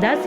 10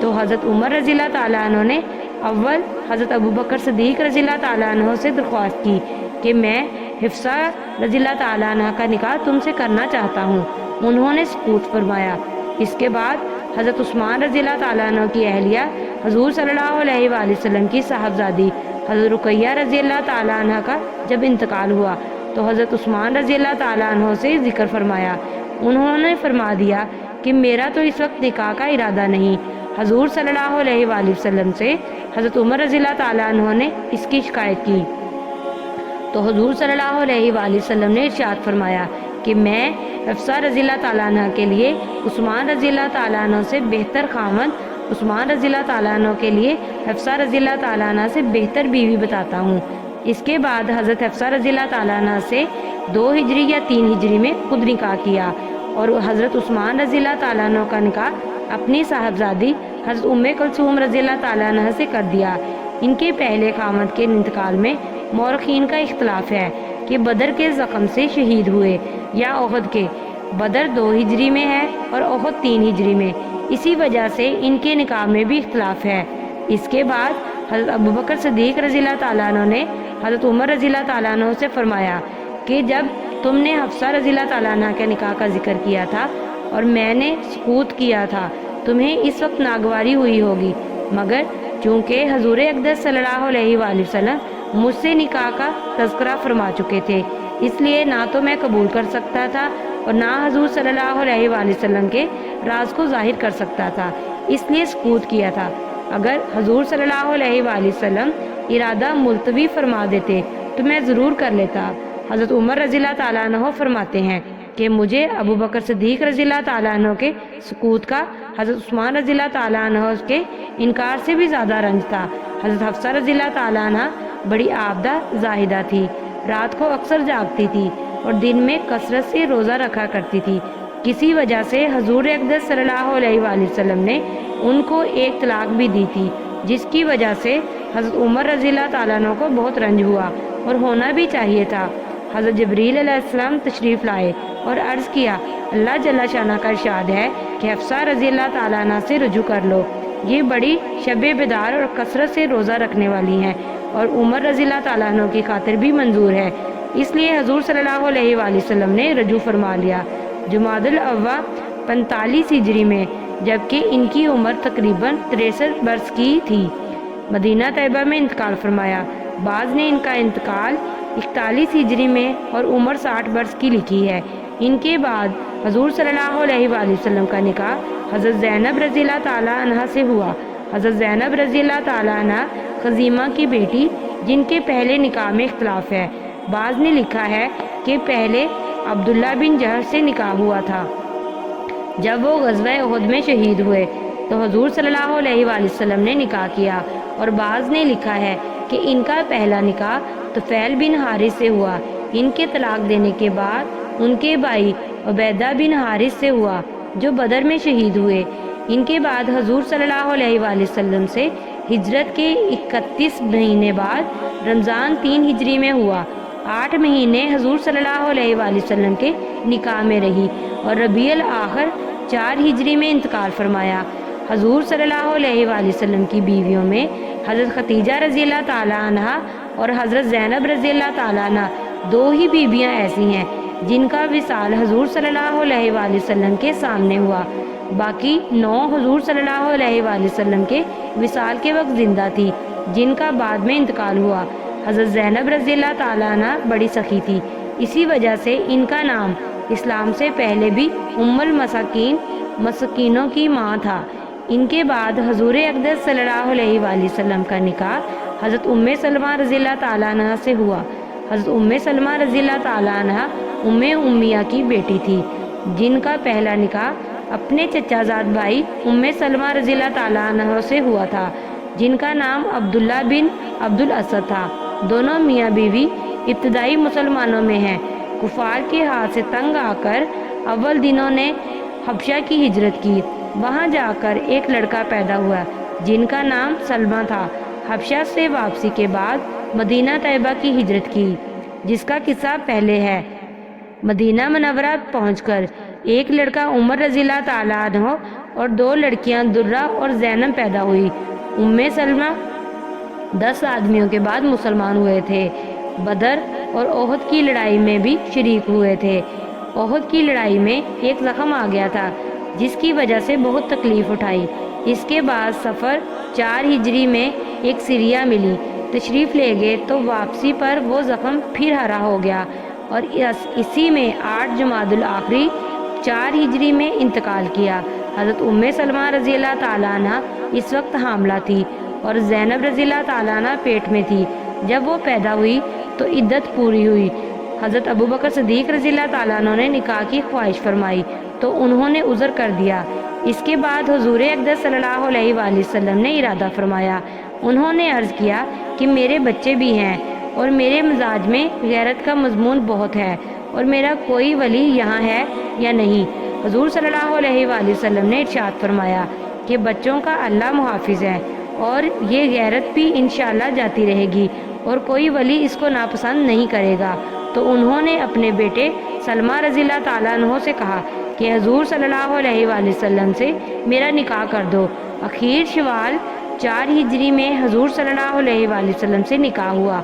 تو حضرت عمر رضی اللہ تعالیٰ عنہ نے اول حضرت ابو بکر صدیق رضی اللہ تعالیٰ عنہ سے درخواست کی کہ میں حفصہ رضی اللہ تعالیٰ عنہ کا نکاح تم سے کرنا چاہتا ہوں۔ انہوں نے سکوت فرمایا۔ اس کے بعد حضرت عثمان رضی اللہ تعالیٰ عنہ کی اہلیہ حضور صلی اللہ علیہ وآلہ وسلم کی صاحبزادی حضرت رقیہ رضی اللہ تعالیٰ عنہ کا جب انتقال ہوا تو حضرت عثمان رضی اللہ تعالیٰ عنہ سے ذکر فرمایا۔ انہوں نے فرما دیا کہ میرا تو اس وقت نکاح کا ارادہ نہیں۔ حضور صلی اللہ علیہ وآلہ وسلم سے حضرت عمر رضی اللہ تعالیٰ عنہ نے اس کی شکایت کی تو حضور صلی اللہ علیہ وآلہ وسلم نے ارشاد فرمایا کہ میں حفصہ رضی اللہ تعالیٰ عنہ کے لیے عثمان رضی اللہ تعالیٰ عنہ سے بہتر خاوند، عثمان رضی اللہ تعالیٰ عنہ کے لیے حفصہ رضی اللہ تعالیٰ عنہ سے بہتر بیوی بتاتا ہوں۔ اس کے بعد حضرت حفصہ رضی اللہ تعالیٰ عنہ سے 2 ہجری یا 3 ہجری میں خود نکاح کیا اور حضرت عثمان رضی اللہ تعالیٰ عنہ کا نکاح اپنی صاحبزادی حضرت ام کلثوم رضی اللہ تعالیٰ عنہ سے کر دیا۔ ان کے پہلے خاوند کے انتقال میں مورخین کا اختلاف ہے کہ بدر کے زخم سے شہید ہوئے یا احد کے۔ بدر 2 ہجری میں ہے اور احد 3 ہجری میں، اسی وجہ سے ان کے نکاح میں بھی اختلاف ہے۔ اس کے بعد حضرت ابو بکر صدیق رضی اللہ تعالیٰ عنہ نے حضرت عمر رضی اللہ تعالیٰ عنہ سے فرمایا کہ جب تم نے حفصہ رضی اللہ تعالیٰ عنہ کے نکاح کا ذکر کیا تھا اور میں نے سکوت کیا تھا، تمہیں اس وقت ناگواری ہوئی ہوگی، مگر چونکہ حضور اقدس صلی اللہ علیہ وآلہ وسلم مجھ سے نکاح کا تذکرہ فرما چکے تھے، اس لیے نہ تو میں قبول کر سکتا تھا اور نہ حضور صلی اللہ علیہ وآلہ وسلم کے راز کو ظاہر کر سکتا تھا، اس لیے سکوت کیا تھا۔ اگر حضور صلی اللہ علیہ وآلہ وسلم ارادہ ملتوی فرما دیتے تو میں ضرور کر لیتا۔ حضرت عمر رضی اللہ تعالیٰ عنہ فرماتے ہیں کہ مجھے ابو بکر صدیق رضی اللہ تعالیٰ عنہ کے سکوت کا حضرت عثمان رضی اللہ تعالیٰ عنہ کے انکار سے بھی زیادہ رنج تھا۔ حضرت حفصہ رضی اللہ تعالیٰ عنہ بڑی عابدہ زاہدہ تھی، رات کو اکثر جاگتی تھی اور دن میں کثرت سے روزہ رکھا کرتی تھی۔ کسی وجہ سے حضور اقدس صلی اللہ علیہ وآلہ وسلم نے ان کو ایک طلاق بھی دی تھی، جس کی وجہ سے حضرت عمر رضی اللہ تعالیٰ عنہ کو بہت رنج ہوا اور ہونا بھی چاہیے تھا۔ حضرت جبریل علیہ السلام تشریف لائے اور عرض کیا، اللہ جل شانہ کا ارشاد ہے کہ حفصہ رضی اللہ تعالیٰ عنہ سے رجوع کر لو، یہ بڑی شب بیدار اور کثرت سے روزہ رکھنے والی ہیں اور عمر رضی اللہ تعالیٰ عنہ کی خاطر بھی منظور ہے، اس لیے حضور صلی اللہ علیہ وآلہ وسلم نے رجوع فرما لیا جمادی الاول 45 ہجری میں، جبکہ ان کی عمر تقریباً 63 برس کی تھی۔ مدینہ طیبہ میں انتقال فرمایا۔ بعض نے ان کا انتقال 41 ہجری میں اور عمر 60 برس کی لکھی ہے۔ ان کے بعد حضور صلی اللہ علیہ وآلہ وسلم کا نکاح حضرت زینب رضی اللہ تعالیٰ عنہ سے ہوا۔ حضرت زینب رضی اللہ تعالیٰ عنہ خزیمہ کی بیٹی، جن کے پہلے نکاح میں اختلاف ہے۔ بعض نے لکھا ہے کہ پہلے عبداللہ بن جہش سے نکاح ہوا تھا جب وہ غزوہ احد میں شہید ہوئے تو حضور صلی اللہ علیہ وآلہ وسلم نے نکاح کیا، اور بعض نے لکھا ہے کہ ان کا پہلا نکاح طفیل بن حارث سے ہوا۔ ان کے طلاق دینے کے بعد ان کے بھائی عبیدہ بن حارث سے ہوا جو بدر میں شہید ہوئے۔ ان کے بعد حضور صلی اللہ علیہ وآلہ وسلم سے ہجرت کے 31 مہینے بعد رمضان 3 ہجری میں ہوا۔ 8 مہینے حضور صلی اللہ علیہ وآلہ وسلم کے نکاح میں رہی اور ربیع الاخر 4 ہجری میں انتقال فرمایا۔ حضور صلی اللہ علیہ وآلہ وسلم کی بیویوں میں حضرت خدیجہ رضی اللہ تعالیٰ عنہ اور حضرت زینب رضی اللہ تعالیٰ عنہ 2 ہی بیویاں ایسی ہیں جن کا وصال حضور صلی اللہ علیہ وآلہ وسلم کے سامنے ہوا، باقی 9 حضور صلی اللہ علیہ وآلہ وسلم کے وصال کے وقت زندہ تھی، جن کا بعد میں انتقال ہوا۔ حضرت زینب رضی اللہ تعالیٰ عنہ بڑی سخی تھی، اسی وجہ سے ان کا نام اسلام سے پہلے بھی ام المساکین، مسکینوں کی ماں تھا۔ ان کے بعد حضور اقدس صلی اللہ علیہ وآلہ وسلم کا نکاح حضرت ام سلمہ رضی اللہ تعالیٰ عنہ سے ہوا۔ حضرت ام سلمہ رضی اللہ تعالیٰ عنہ ام امیہ کی بیٹی تھی، جن کا پہلا نکاح اپنے چچا زاد بھائی ام سلمہ رضی اللہ تعالیٰ عنہ سے ہوا تھا، جن کا نام عبداللہ بن عبد الاسد تھا۔ دونوں میاں بیوی ابتدائی مسلمانوں میں ہیں۔ کفار کے ہاتھ سے تنگ آ کر اول دنوں نے حبشہ کی ہجرت کی، وہاں جا کر ایک لڑکا پیدا ہوا جن کا نام سلمہ تھا۔ حبشہ سے واپسی کے بعد مدینہ طیبہ کی ہجرت کی، جس کا قصہ پہلے ہے۔ مدینہ منورہ پہنچ کر ایک لڑکا عمر رضی اللہ تعالیٰ عنہ اور 2 لڑکیاں درہ اور زینب پیدا ہوئی۔ ام سلمہ 10 آدمیوں کے بعد مسلمان ہوئے تھے۔ بدر اور احد کی لڑائی میں بھی شریک ہوئے تھے۔ احد کی لڑائی میں ایک زخم آ گیا تھا جس کی وجہ سے بہت تکلیف اٹھائی۔ اس کے بعد سفر 4 ہجری میں ایک سریا ملی، تشریف لے گئے تو واپسی پر وہ زخم پھر ہرا ہو گیا اور اسی میں 8 جمادی الاخری 4 ہجری میں انتقال کیا۔ حضرت ام سلمہ رضی اللہ تعالیٰ عنہ اس وقت حاملہ تھی اور زینب رضی اللہ تعالیٰ عنہ پیٹ میں تھی۔ جب وہ پیدا ہوئی تو عدت پوری ہوئی۔ حضرت ابوبکر صدیق رضی اللہ تعالیٰ عنہ نے نکاح کی خواہش فرمائی تو انہوں نے عذر کر دیا۔ اس کے بعد حضور اقدس صلی اللہ علیہ وآلہ وسلم نے ارادہ فرمایا۔ انہوں نے عرض کیا کہ میرے بچے بھی ہیں اور میرے مزاج میں غیرت کا مضمون بہت ہے اور میرا کوئی ولی یہاں ہے یا نہیں؟ حضور صلی اللہ علیہ وآلہ وسلم نے ارشاد فرمایا کہ بچوں کا اللہ محافظ ہے اور یہ غیرت بھی انشاءاللہ جاتی رہے گی اور کوئی ولی اس کو ناپسند نہیں کرے گا۔ تو انہوں نے اپنے بیٹے سلمہ رضی اللہ تعالیٰ عنہ سے کہا کہ حضور صلی اللہ علیہ وآلہ وسلم سے میرا نکاح کر دو۔ اخیر شوال 4 ہجری میں حضور صلی اللہ علیہ وآلہ وسلم سے نکاح ہوا۔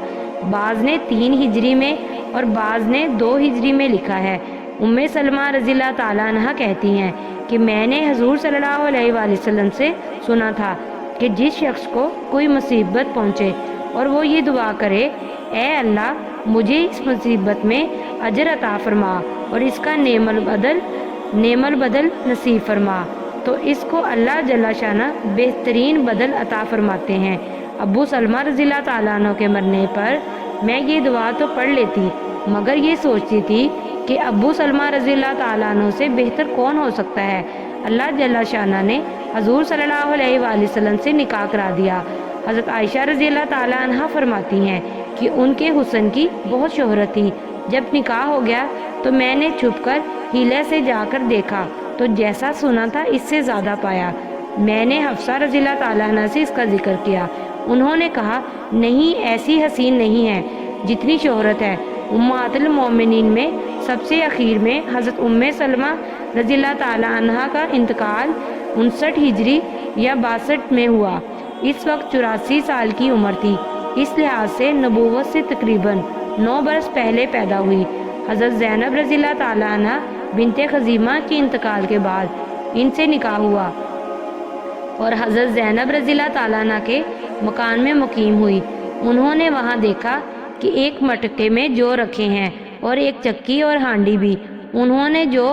بعض نے 3 ہجری میں اور بعض نے 2 ہجری میں لکھا ہے۔ ام سلمہ رضی اللہ تعالیٰ عنہ کہتی ہیں کہ میں نے حضور صلی اللہ علیہ وآلہ وسلم سے سنا تھا کہ جس شخص کو کوئی مصیبت پہنچے اور وہ یہ دعا کرے، اے اللہ مجھے اس مصیبت میں اجر عطا فرما اور اس کا نعم البدل نصیب فرما، تو اس کو اللہ جل شانہ بہترین بدل عطا فرماتے ہیں۔ ابو سلمہ رضی اللہ تعالیٰ عنہ کے مرنے پر میں یہ دعا تو پڑھ لیتی مگر یہ سوچتی تھی کہ ابو سلمہ رضی اللہ تعالیٰ عنہ سے بہتر کون ہو سکتا ہے۔ اللہ جل شانہ نے حضور صلی اللہ علیہ وآلہ وسلم سے نکاح کرا دیا۔ حضرت عائشہ رضی اللہ تعالیٰ عنہ فرماتی ہیں کہ ان کے حسن کی بہت شہرت تھی۔ جب نکاح ہو گیا تو میں نے چھپ کر ہیلے سے جا کر دیکھا تو جیسا سنا تھا اس سے زیادہ پایا۔ میں نے حفصہ رضی اللہ تعالیٰ عنہ سے اس کا ذکر کیا۔ انہوں نے کہا نہیں، ایسی حسین نہیں ہے جتنی شہرت ہے۔ امہات المومنین میں سب سے اخیر میں حضرت ام سلمہ رضی اللہ تعالیٰ عنہ کا انتقال 59 ہجری یا 62 میں ہوا۔ اس وقت 84 سال کی عمر تھی۔ اس لحاظ سے نبوت سے تقریباً 9 برس پہلے پیدا ہوئی۔ حضرت زینب رضی اللہ تعالیٰ عنہ بنت خزیمہ کے انتقال کے بعد ان سے نکاح ہوا اور حضرت زینب رضی اللہ تعالیٰ عنہ کے مکان میں مقیم ہوئی۔ انہوں نے وہاں دیکھا کہ ایک مٹکے میں جو رکھے ہیں اور ایک چکی اور ہانڈی بھی۔ انہوں نے جو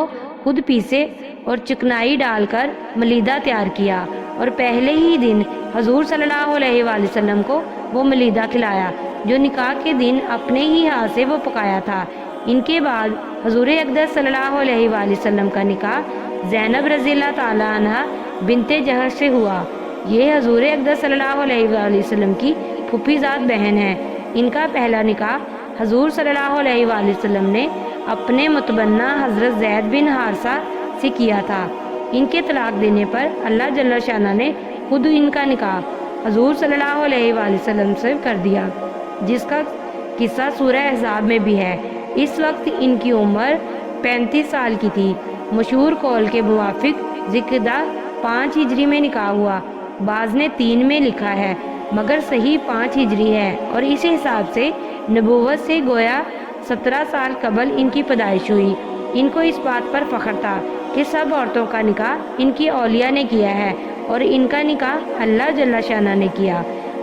خود پیسے اور چکنائی ڈال کر ملیدہ تیار کیا اور پہلے ہی دن حضور صلی اللہ علیہ وآلہ وسلم کو وہ ملیدہ کھلایا جو نکاح کے دن اپنے ہی ہاتھ سے وہ پکایا تھا۔ ان کے بعد حضور اقدس صلی اللہ علیہ وآلہ وسلم کا نکاح زینب رضی اللہ تعالیٰ عنہ بنت جہش سے ہوا۔ یہ حضور اقدس صلی اللہ علیہ وآلہ وسلم کی پھوپھی زاد بہن ہے۔ ان کا پہلا نکاح حضور صلی اللہ علیہ وآلہ وسلم نے اپنے متبنہ حضرت زید بن حارثہ سے کیا تھا۔ ان کے طلاق دینے پر اللہ جل شانہ نے خود ان کا نکاح حضور صلی اللہ علیہ وآلہ وسلم سے کر دیا، جس کا قصہ سورہ احزاب میں بھی ہے۔ اس وقت ان کی عمر 35 سال کی تھی۔ مشہور قول کے موافق ذکردہ 5 ہجری میں نکاح ہوا، بعض نے 3 میں لکھا ہے مگر صحیح 5 ہجری ہے، اور اس حساب سے نبوت سے گویا 17 سال قبل ان کی پیدائش ہوئی۔ ان کو اس بات پر فخر تھا کہ سب عورتوں کا نکاح ان کی اولیاء نے کیا ہے اور ان کا نکاح اللہ جل شانہ نے کیا۔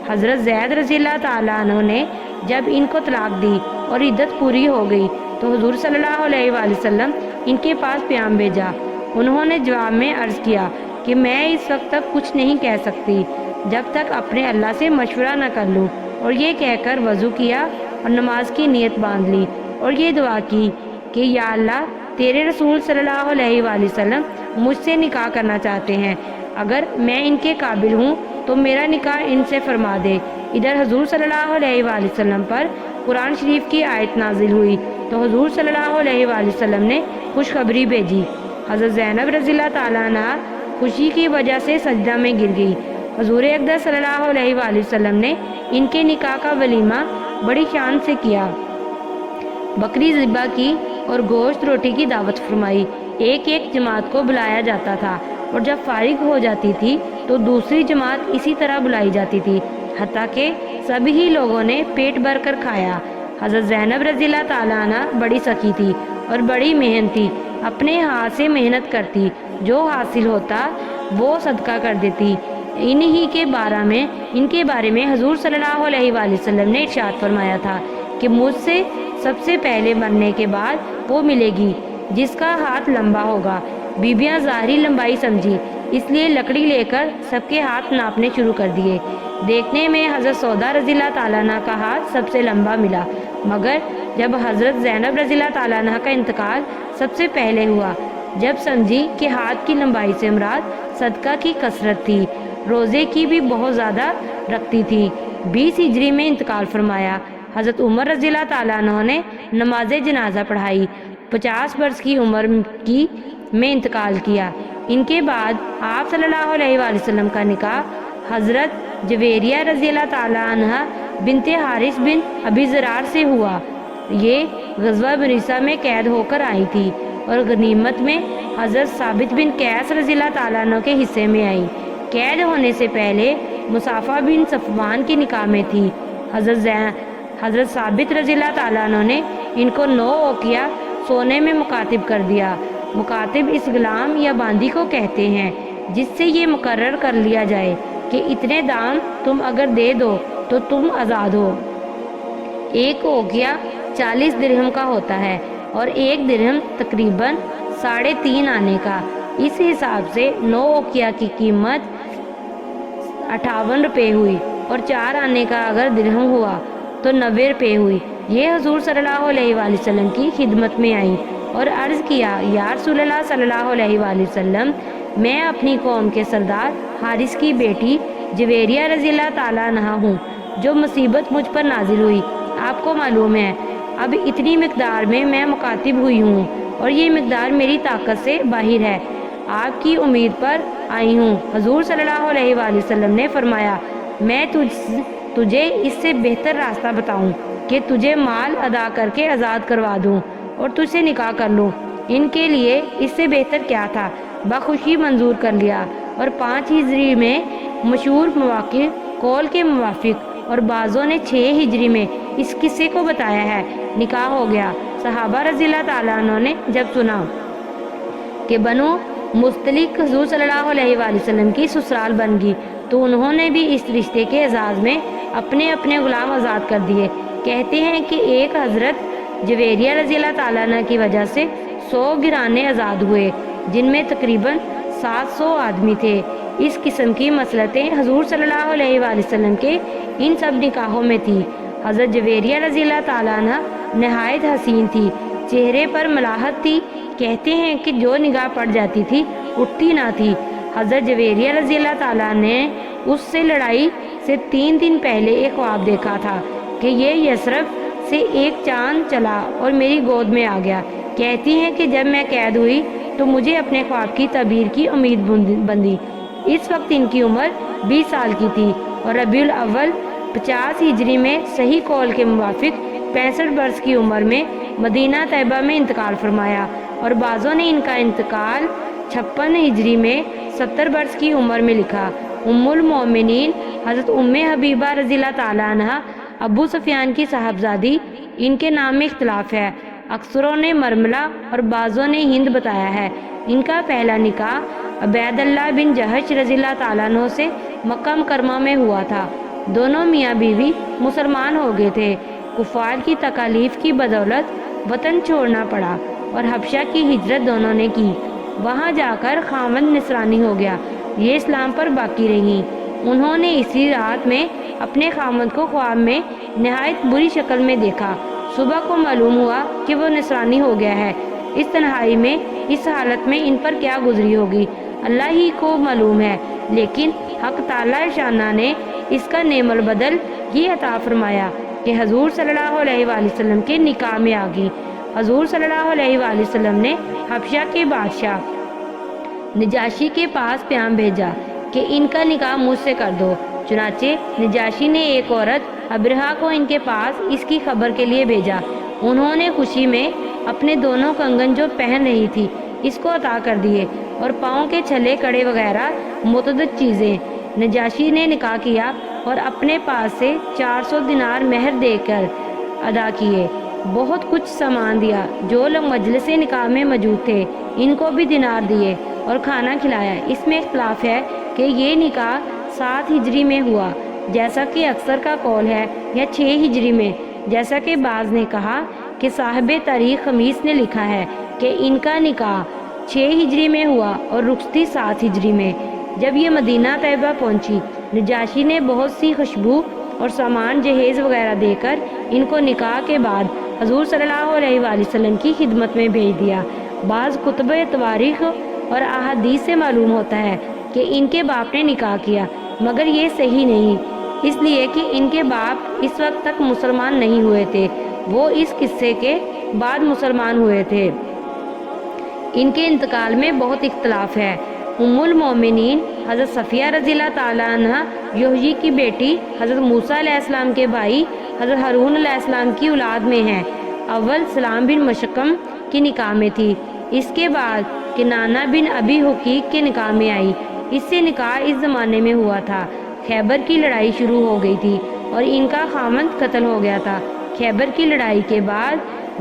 حضرت زید رضی اللہ تعالیٰ عنہ نے جب ان کو طلاق دی اور عدت پوری ہو گئی تو حضور صلی اللہ علیہ وآلہ وسلم ان کے پاس پیام بھیجا۔ انہوں نے جواب میں عرض کیا کہ میں اس وقت تک کچھ نہیں کہہ سکتی جب تک اپنے اللہ سے مشورہ نہ کر لوں، اور یہ کہہ کر وضو کیا اور نماز کی نیت باندھ لی اور یہ دعا کی کہ یا اللہ تیرے رسول صلی اللہ علیہ وآلہ وسلم مجھ سے نکاح کرنا چاہتے ہیں، اگر میں ان کے قابل ہوں تو میرا نکاح ان سے فرما دے۔ ادھر حضور صلی اللہ علیہ وآلہ وسلم پر قرآن شریف کی آیت نازل ہوئی تو حضور صلی اللہ علیہ وآلہ وسلم نے خوشخبری بھیجی۔ حضرت زینب رضی اللہ تعالیٰ عنہ خوشی کی وجہ سے سجدہ میں گر گئی۔ حضور اقدس صلی اللہ علیہ وآلہ وسلم نے ان کے نکاح کا ولیمہ بڑی شان سے کیا، بکری ذبح کی اور گوشت روٹی کی دعوت فرمائی۔ ایک ایک جماعت کو بلایا جاتا تھا اور جب فارغ ہو جاتی تھی تو دوسری جماعت اسی طرح بلائی جاتی تھی، حتیٰ کہ سبھی لوگوں نے پیٹ بھر کر کھایا۔ حضرت زینب رضی اللہ تعالیٰ عنہ بڑی سخی تھی اور بڑی محنتی، اپنے ہاتھ سے محنت کرتی، جو حاصل ہوتا وہ صدقہ کر دیتی۔ ان کے بارے میں حضور صلی اللہ علیہ وآلہ وسلم نے ارشاد فرمایا تھا کہ مجھ سے سب سے پہلے مرنے کے بعد وہ ملے گی جس کا ہاتھ لمبا ہوگا۔ بیویاں ظاہری لمبائی سمجھی، اس لیے لکڑی لے کر سب کے ہاتھ ناپنے شروع کر دیے۔ دیکھنے میں حضرت سودا رضی اللہ تعالیٰ عنہ کا ہاتھ سب سے لمبا ملا، مگر جب حضرت زینب رضی اللہ تعالیٰ عنہ کا انتقال سب سے پہلے ہوا، جب سمجھی کہ ہاتھ کی لمبائی سے مراد صدقہ کی کثرت تھی، روزے کی بھی بہت زیادہ رکھتی تھی۔ 20 ہجری میں انتقال فرمایا۔ حضرت عمر رضی اللہ تعالیٰ عنہ نے نماز جنازہ پڑھائی، 50 برس کی عمر میں انتقال کیا۔ ان کے بعد آپ صلی اللہ علیہ وآلہ وسلم کا نکاح حضرت جویریہ رضی اللہ تعالیٰ عنہ بنت حارث بن ابی زرار سے ہوا۔ یہ غزوہ بریسہ میں قید ہو کر آئی تھی اور غنیمت میں حضرت ثابت بن قیس رضی اللہ تعالیٰ عنہ کے حصے میں آئی۔ قید ہونے سے پہلے مصافہ بن صفوان کے نکاح میں تھی۔ حضرت ثابت رضی اللہ تعالیٰ عنہ نے ان کو 9 اوقیہ سونے میں مکاتب کر دیا۔ مکاتب اس غلام یا باندی کو کہتے ہیں جس سے یہ مقرر کر لیا جائے کہ اتنے دام تم اگر دے دو تو تم آزاد ہو۔ ایک اوقیہ 40 درہم کا ہوتا ہے اور ایک درہم تقریباً 3.5 آنے کا۔ اس حساب سے 9 اوقیہ کی قیمت 58 روپے ہوئی اور 4 آنے کا اگر درہم ہوا تو 90 روپے ہوئی۔ یہ حضور صلی اللہ علیہ وآلہ وسلم کی خدمت میں آئیں اور عرض کیا، یا رسول اللہ صلی اللہ علیہ وآلہ وسلم، میں اپنی قوم کے سردار حارث کی بیٹی جویریہ رضی اللہ تعالیٰ عنہ ہوں، جو مصیبت مجھ پر نازل ہوئی آپ کو معلوم ہے۔ اب اتنی مقدار میں مکاتب ہوئی ہوں اور یہ مقدار میری طاقت سے باہر ہے، آپ کی امید پر آئی ہوں۔ حضور صلی اللہ علیہ وآلہ وسلم نے فرمایا، میں تجھے اس سے بہتر راستہ بتاؤں کہ تجھے مال ادا کر کے آزاد کروا دوں اور تجھ سے نکاح کر لوں۔ ان کے لیے اس سے بہتر کیا تھا؟ بخوشی منظور کر لیا اور 5 ہجری میں مشہور مواقع قول کے موافق اور بعضوں نے 6 ہجری میں اس قصے کو بتایا ہے، نکاح ہو گیا۔ صحابہ رضی اللہ تعالیٰ عنہ نے جب سنا کہ بنو مستلق حضور صلی اللہ علیہ وآلہ وسلم کی سسرال بن گئی تو انہوں نے بھی اس رشتے کے اعزاز میں اپنے اپنے غلام آزاد کر دیے۔ کہتے ہیں کہ ایک حضرت جویریہ رضی اللہ تعالیٰ عنہ کی وجہ سے 100 گرانے آزاد ہوئے، جن میں تقریباً 700 آدمی تھے۔ اس قسم کی مصلحتیں حضور صلی اللہ علیہ وآلہ وسلم کے ان سب نکاحوں میں تھی۔ حضرت جویریہ رضی اللہ تعالیٰ عنہ نہایت حسین تھی، چہرے پر ملاحت تھی، کہتے ہیں کہ جو نگاہ پڑ جاتی تھی اٹھتی نہ تھی۔ حضرت جویریہ رضی اللہ تعالیٰ نے اس سے لڑائی سے 3 دن پہلے ایک خواب دیکھا تھا کہ یہ یثرب سے ایک چاند چلا اور میری گود میں آ گیا۔ کہتی ہیں کہ جب میں قید ہوئی تو مجھے اپنے خواب کی تعبیر کی امید بندھی۔ اس وقت ان کی عمر 20 سال کی تھی اور ربیع الاول 50 ہجری میں صحیح قول کے موافق 65 برس کی عمر میں مدینہ طیبہ میں انتقال فرمایا، اور بعضوں نے ان کا انتقال 56 ہجری میں 70 برس کی عمر میں لکھا۔ ام المومنین حضرت ام حبیبہ رضی اللہ تعالیٰ عنہ ابو سفیان کی صاحبزادی، ان کے نام میں اختلاف ہے، اکثروں نے مرملہ اور بعضوں نے ہند بتایا ہے۔ ان کا پہلا نکاح عبید اللہ بن جہش رضی اللہ تعالیٰ عنہ سے مکہ مکرمہ میں ہوا تھا۔ دونوں میاں بیوی مسلمان ہو گئے تھے۔ کفار کی تکالیف کی بدولت وطن چھوڑنا پڑا اور حبشہ کی ہجرت دونوں نے کی۔ وہاں جا کر خاوند نصرانی ہو گیا، یہ اسلام پر باقی رہیں۔ انہوں نے اسی رات میں اپنے خاوند کو خواب میں نہایت بری شکل میں دیکھا۔ صبح کو معلوم ہوا کہ وہ نصرانی ہو گیا ہے۔ اس تنہائی میں، اس حالت میں ان پر کیا گزری ہوگی اللہ ہی کو معلوم ہے، لیکن حق تعالیٰ شانہ نے اس کا نعم البدل یہ عطا فرمایا کہ حضور صلی اللہ علیہ وآلہ وسلم کے نکاح میں آ گئی۔ حضور صلی اللہ علیہ وآلہ وسلم نے حبشہ کے بادشاہ نجاشی کے پاس پیام بھیجا کہ ان کا نکاح مجھ سے کر دو۔ چنانچہ نجاشی نے ایک عورت ابرہہ کو ان کے پاس اس کی خبر کے لیے بھیجا۔ انہوں نے خوشی میں اپنے دونوں کنگن جو پہن رہی تھی اس کو عطا کر دیے۔ اور پاؤں کے چھلے کڑے وغیرہ متعدد چیزیں نجاشی نے نکاح کیا اور اپنے پاس سے 400 دینار مہر دے کر ادا کیے۔ بہت کچھ سامان دیا۔ جو لوگ مجلس نکاح میں موجود تھے ان کو بھی دینار دیے اور کھانا کھلایا۔ اس میں اختلاف ہے کہ یہ نکاح 7 ہجری میں ہوا جیسا کہ اکثر کا قول ہے یا 6 ہجری میں، جیسا کہ بعض نے کہا کہ صاحب تاریخ خمیس نے لکھا ہے کہ ان کا نکاح 6 ہجری میں ہوا اور رخصتی 7 ہجری میں۔ جب یہ مدینہ طیبہ پہنچی، نجاشی نے بہت سی خوشبو اور سامان جہیز وغیرہ دے کر ان کو نکاح کے بعد حضور صلی اللہ علیہ وآلہ وسلم کی خدمت میں بھیج دیا۔ بعض کتب تواریخ اور احادیث سے معلوم ہوتا ہے کہ ان کے باپ نے نکاح کیا، مگر یہ صحیح نہیں، اس لیے کہ ان کے باپ اس وقت تک مسلمان نہیں ہوئے تھے، وہ اس قصے کے بعد مسلمان ہوئے تھے۔ ان کے انتقال میں بہت اختلاف ہے۔ ام المومنین حضرت صفیہ رضی اللہ تعالیٰ عنہ یحیی کی بیٹی حضرت موسیٰ علیہ السلام کے بھائی حضرت ہارون علیہ السلام کی اولاد میں ہیں۔ اول سلام بن مشکم کی نکاح میں تھی، اس کے بعد کنانہ بن ابی حقیق کے نکاح میں آئی۔ اس سے نکاح اس زمانے میں ہوا تھا۔ خیبر کی لڑائی شروع ہو گئی تھی اور ان کا خامند قتل ہو گیا تھا۔ خیبر کی لڑائی کے بعد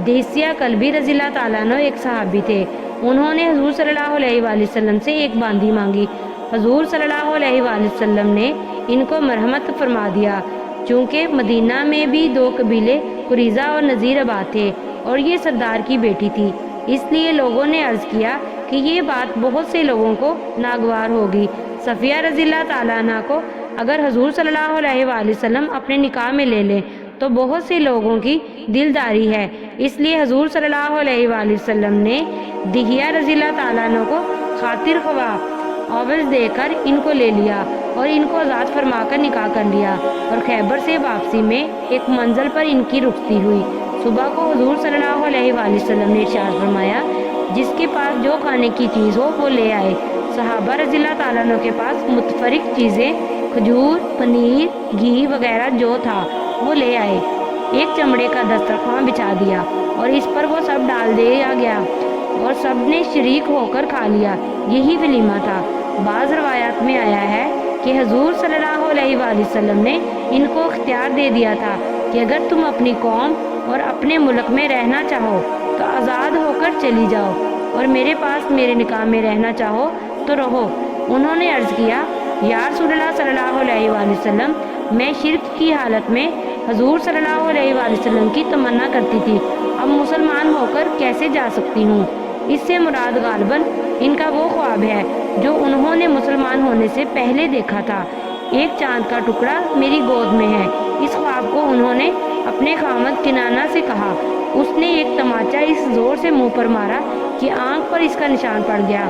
دہسیہ کلبی رضی اللہ تعالیٰ عنہ ایک صحابی تھے، انہوں نے حضور صلی اللہ علیہ وآلہ وسلم سے ایک باندھی مانگی۔ حضور صلی اللہ علیہ وآلہ وسلم نے ان کو مرحمت فرما دیا، چونکہ مدینہ میں بھی 2 قبیلے قریظہ اور نذیر آباد تھے اور یہ سردار کی بیٹی تھی، اس لیے لوگوں نے عرض کیا کہ یہ بات بہت سے لوگوں کو ناگوار ہوگی۔ صفیہ رضی اللہ تعالیٰ عنہ کو اگر حضور صلی اللہ علیہ وآلہ وسلم اپنے نکاح میں لے لیں تو بہت سے لوگوں کی دلداری ہے، اس لیے حضور صلی اللہ علیہ وآلہ وسلم نے دہیہ رضی اللہ تعالیٰ عنہ کو خاطر خواہ عوض دے کر ان کو لے لیا اور ان کو آزاد فرما کر نکاح کر لیا، اور خیبر سے واپسی میں ایک منزل پر ان کی رخصتی ہوئی۔ صبح کو حضور صلی اللہ علیہ وآلہ وسلم نے ارشاد فرمایا، جس کے پاس جو کھانے کی چیز ہو وہ لے آئے۔ صحابہ رضی اللہ تعالیٰ عنہ کے پاس متفرق چیزیں کھجور، پنیر، گھی وغیرہ جو تھا وہ لے آئے۔ ایک چمڑے کا دسترخوان بچھا دیا اور اس پر وہ سب ڈال دیا گیا اور سب نے شریک ہو کر کھا لیا، یہی ولیمہ تھا۔ بعض روایات میں آیا ہے کہ حضور صلی اللہ علیہ وآلہ وسلم نے ان کو اختیار دے دیا تھا کہ اگر تم اپنی قوم اور اپنے ملک میں رہنا چاہو تو آزاد ہو کر چلی جاؤ، اور میرے پاس میرے نکاح میں رہنا چاہو تو رہو۔ انہوں نے عرض کیا، یا رسول اللہ صلی اللہ علیہ وآلہ وسلم، میں شرک کی حالت میں حضور صلی اللہ علیہ وآلہ وسلم کی تمنا کرتی تھی، اب مسلمان ہو کر کیسے جا سکتی ہوں؟ اس سے مراد غالباً ان کا وہ خواب ہے جو انہوں نے مسلمان ہونے سے پہلے دیکھا تھا۔ ایک چاند کا ٹکڑا میری گود میں ہے۔ اس خواب کو انہوں نے اپنے خامد کنانہ سے کہا۔ اس نے ایک تماچا اس زور سے منہ پر مارا کہ آنکھ پر اس کا نشان پڑ گیا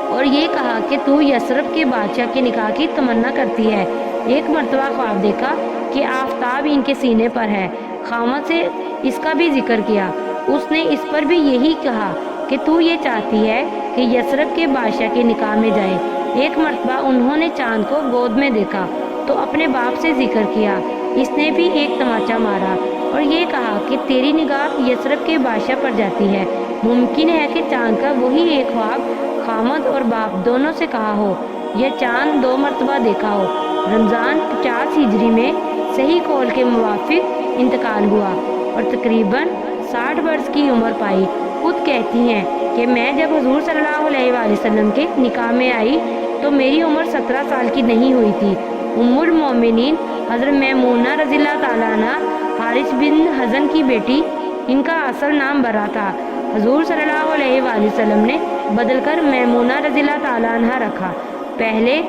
اور یہ کہا کہ تو یثرب کے بادشاہ کے نکاح کی تمنا کرتی ہے۔ ایک مرتبہ خواب دیکھا کہ آفتاب ان کے سینے پر ہے۔ خامد سے اس کا بھی ذکر کیا، اس نے اس پر بھی یہی کہا کہ تو یہ چاہتی ہے کہ یثرب کے بادشاہ کے نکاح میں جائے۔ ایک مرتبہ انہوں نے چاند کو گود میں دیکھا تو اپنے باپ سے ذکر کیا، اس نے بھی ایک تماچا مارا اور یہ کہا کہ تیری نگاہ یثرب کے بادشاہ پر جاتی ہے۔ ممکن ہے کہ چاند کا وہی ایک خواب خامد اور باپ دونوں سے کہا ہو، یا چاند 2 مرتبہ دیکھا ہو۔ رمضان 50 ہجری میں صحیح قول کے موافق انتقال ہوا اور تقریباً 60 برس کی عمر پائی۔ خود کہتی ہیں کہ میں جب حضور صلی اللہ علیہ وآلہ وسلم کے نکاح میں آئی تو میری عمر 17 سال کی نہیں ہوئی تھی۔ ام المومنین حضرت میمونہ رضی اللہ تعالیٰ عنہ حارث بن حزن کی بیٹی، ان کا اصل نام برا تھا، حضور صلی اللہ علیہ وآلہ وسلم نے بدل کر میمونہ رضی اللہ تعالیٰ عنہ رکھا۔ پہلے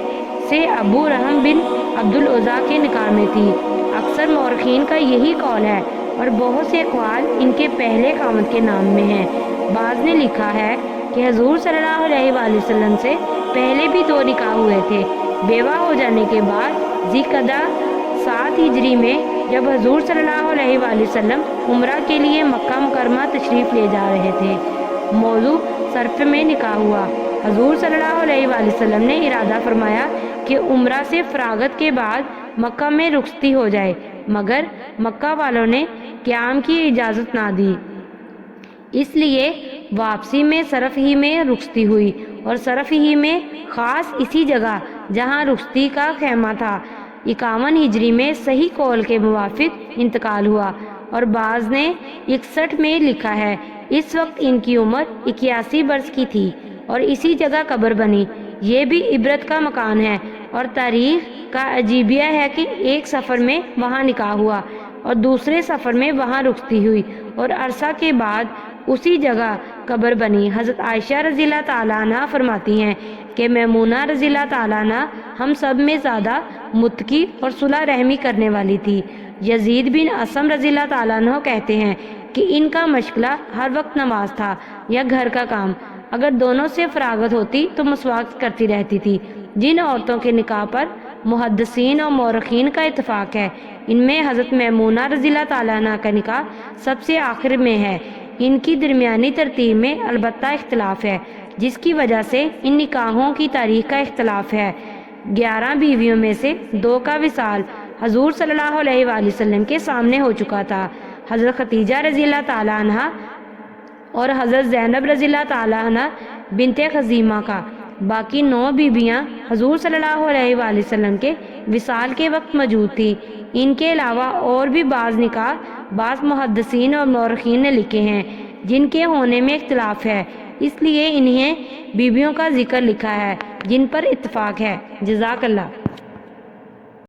سے ابو رحم بن عبد العزیٰ کے نکاح میں تھی۔ اکثر مورخین کا یہی قول ہے اور بہت سے اقوال ان کے پہلے خامد کے نام میں ہیں۔ بعض نے لکھا ہے کہ حضور صلی اللہ علیہ وآلہ وسلم سے پہلے بھی 2 نکاح ہوئے تھے۔ بیوہ ہو جانے کے بعد ذی-القعدہ 7 ہجری میں جب حضور صلی اللہ علیہ وآلہ وسلم عمرہ کے لیے مکہ مکرمہ تشریف لے جا رہے تھے، موضوع صرف میں نکاح ہوا۔ حضور صلی اللہ علیہ وآلہ وسلم نے ارادہ فرمایا کہ عمرہ سے فراغت کے بعد مکہ میں رخصتی ہو جائے، مگر مکہ والوں نے قیام کی اجازت نہ دی، اس لیے واپسی میں صرف ہی میں رخصتی ہوئی۔ اور صرف ہی میں خاص اسی جگہ جہاں رخصتی کا خیمہ تھا 51 ہجری میں صحیح قول کے موافق انتقال ہوا، اور بعض نے 61 میں لکھا ہے۔ اس وقت ان کی عمر 81 برس کی تھی اور اسی جگہ قبر بنی۔ یہ بھی عبرت کا مکان ہے اور تاریخ کا عجیبیہ ہے کہ ایک سفر میں وہاں نکاح ہوا اور دوسرے سفر میں وہاں رخصتی ہوئی اور عرصہ کے بعد اسی جگہ قبر بنی۔ حضرت عائشہ رضی اللہ تعالیٰ عنہ فرماتی ہیں کہ میمونہ رضی اللہ تعالیٰ عنہ ہم سب میں زیادہ متقی اور صلح رحمی کرنے والی تھی۔ یزید بن اسم رضی اللہ تعالیٰ عنہ کہتے ہیں کہ ان کا مشغلہ ہر وقت نماز تھا یا گھر کا کام۔ اگر دونوں سے فراغت ہوتی تو مسواک کرتی رہتی تھی۔ جن عورتوں کے نکاح پر محدثین اور مورخین کا اتفاق ہے، ان میں حضرت میمونہ رضی اللہ تعالیٰ عنہ کا نکاح سب سے آخر میں ہے۔ ان کی درمیانی ترتیب میں البتہ اختلاف ہے، جس کی وجہ سے ان نکاحوں کی تاریخ کا اختلاف ہے۔ 11 بیویوں میں سے 2 کا وصال حضور صلی اللہ علیہ وآلہ وسلم کے سامنے ہو چکا تھا، حضرت خدیجہ رضی اللہ تعالیٰ عنہ اور حضرت زینب رضی اللہ تعالیٰ عنہ بنت خزیمہ کا۔ باقی 9 بیویاں حضور صلی اللہ علیہ وآلہ وسلم کے وصال کے وقت موجود تھیں۔ ان کے علاوہ اور بھی بعض نکاح بعض محدثین اور مورخین نے لکھے ہیں جن کے ہونے میں اختلاف ہے، اس لیے انہیں بیویوں کا ذکر لکھا ہے جن پر اتفاق ہے۔ جزاک اللہ۔